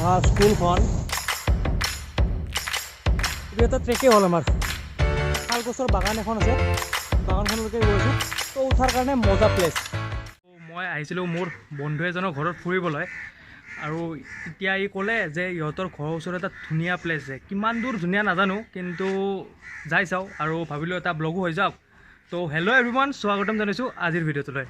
পঢ়া স্কুলখন এইটো এটা ট্ৰেকে হ'ল আমাৰ শালগছৰ বাগান এখন আছে বাগানখনলৈকে গৈছোঁ তো উঠাৰ কাৰণে মজা প্লেচ মই আহিছিলোঁ মোৰ বন্ধু এজনৰ ঘৰত ফুৰিবলৈ আৰু এতিয়া ই ক'লে যে ইহঁতৰ ঘৰৰ ওচৰত এটা ধুনীয়া প্লেচ আছে কিমান দূৰ ধুনীয়া নাজানো কিন্তু যাই চাওঁ আৰু ভাবিলোঁ এটা ব্লগো হৈ যাওক তো হেল্ল' এভৰিৱান স্বাগতম জনাইছোঁ আজিৰ ভিডিঅ'টোলৈ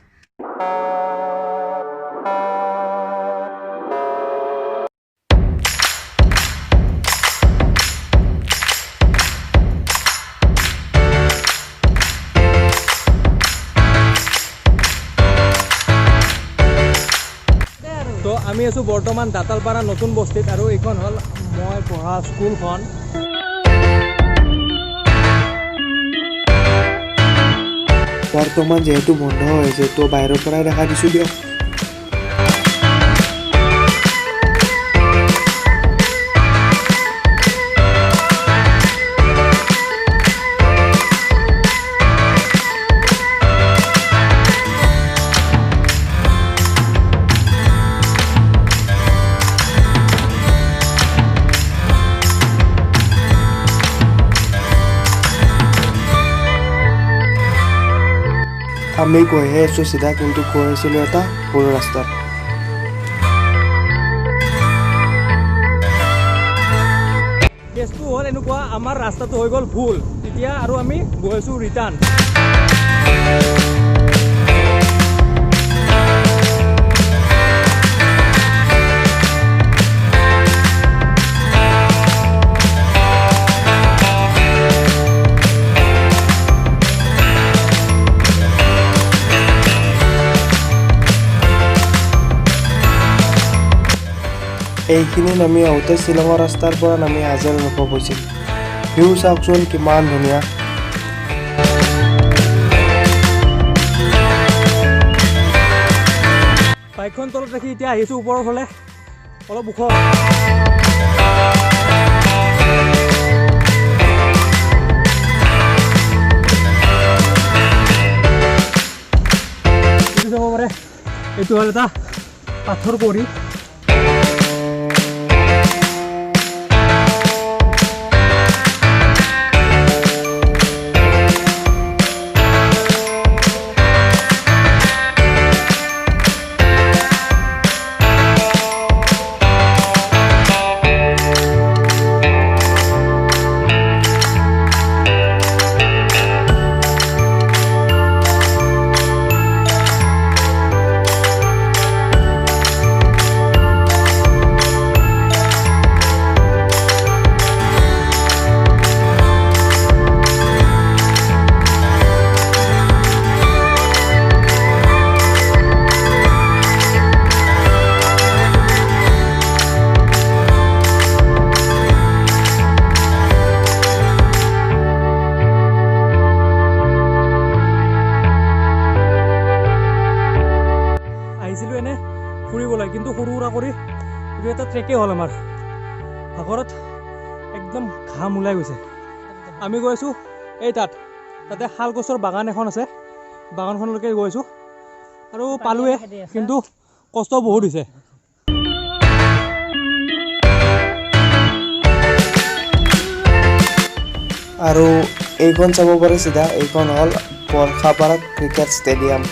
তো আমি আছোঁ বৰ্তমান দাঁতালপাৰা নতুন বস্তিত আৰু এইখন হ'ল মই পঢ়া স্কুলখন বৰ্তমান যেহেতু বন্ধ হৈছে তো বাহিৰৰ পৰাই দেখা দিছোঁ দিয়ক আমি গৈহে আছোঁ চিধা কিন্তু গৈ আছিলোঁ এটা সৰু ৰাস্তাত কেছটো হ'ল এনেকুৱা আমাৰ ৰাস্তাটো হৈ গ'ল ভুল তেতিয়া আৰু আমি গৈ আছোঁ ৰিটাৰ্ণ এইখিনি নামি আহোঁতে শ্বিলঙৰ ৰাস্তাৰ পৰা নামি হাজেল অনুভৱ হৈছিল ভিউ চাওকচোন কিমান ধুনীয়া বাইকখন তলত ৰাখি এতিয়া আহিছোঁ ওপৰৰ ফালে অলপ ওখ যাব পাৰে এইটো হ'ল এটা পাথৰ কৰি ফুৰিবলৈ কিন্তু সৰু সুৰা কৰি এইটো এটা ট্ৰেকে হ'ল আমাৰ ভাগৰত একদম ঘাম ওলাই গৈছে আমি গৈ আছোঁ এই তাতে শালগছৰ বাগান এখন আছে বাগানখনলৈকে গৈ আছোঁ আৰু পালোৱে কিন্তু কষ্ট বহুত হৈছে আৰু এইখন চাব পাৰে চিধা এইখন হ'ল বৰ্ষাপাৰা ক্ৰিকেট ষ্টেডিয়াম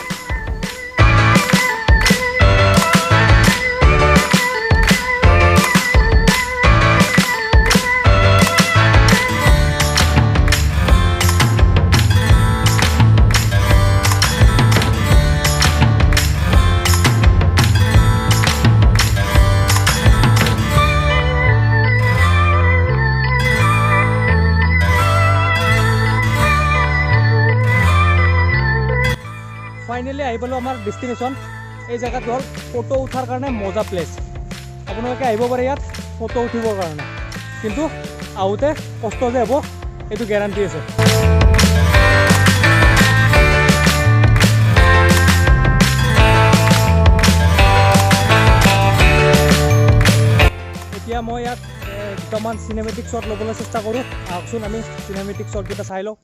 ফাইনেলি আহি পালোঁ আমাৰ ডেষ্টিনেশ্যন এই জেগাটো হ'ল ফটো উঠাৰ কাৰণে মজা প্লেচ আপোনালোকে আহিব পাৰে ইয়াত ফটো উঠিবৰ কাৰণে কিন্তু আহোঁতে কষ্ট যে হ'ব এইটো গেৰাণ্টি আছে এতিয়া মই ইয়াত দুটামান চিনেমেটিক শ্বট ল'বলৈ চেষ্টা কৰোঁ আহকচোন আমি চিনেমেটিক শ্বটকেইটা চাই লওঁ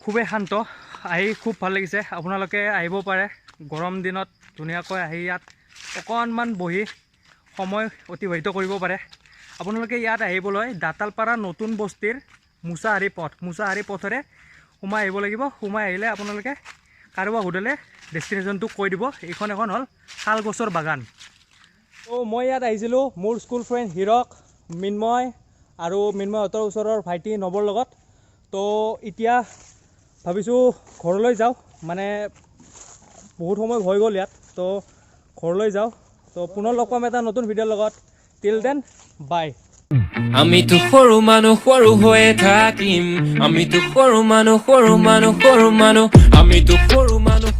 খুবেই শান্ত আহি খুব ভাল লাগিছে আপোনালোকে আহিব পাৰে গৰম দিনত ধুনীয়াকৈ আহি ইয়াত অকণমান বহি সময় অতিবাহিত কৰিব পাৰে আপোনালোকে ইয়াত আহিবলৈ দাঁতালপাৰা নতুন বস্তিৰ মুছাহাৰী পথেৰে সোমাই আহিব লাগিব সোমাই আহিলে আপোনালোকে কাৰোবাক সুধিলে ডেষ্টিনেশ্যনটো কৈ দিব এইখন এখন হ'ল শালগছৰ বাগান তো মই ইয়াত আহিছিলোঁ মোৰ স্কুল ফ্ৰেণ্ড হিৰক মিন্ময় আৰু মিন্ময়হঁতৰ ওচৰৰ ভাইটি নৱৰ লগত তো এতিয়া ভাবিছোঁ ঘৰলৈ যাওঁ মানে বহুত সময় হৈ গ'ল ইয়াত তো ঘৰলৈ যাওঁ তো পুনৰ লগ পাম এটা নতুন ভিডিঅ'ৰ লগত টিল দেন বাই আমিতো সৰু মানুহ সৰু হৈয়ে থাকিম আমিতো সৰু মানুহ আমিতো সৰু মানুহ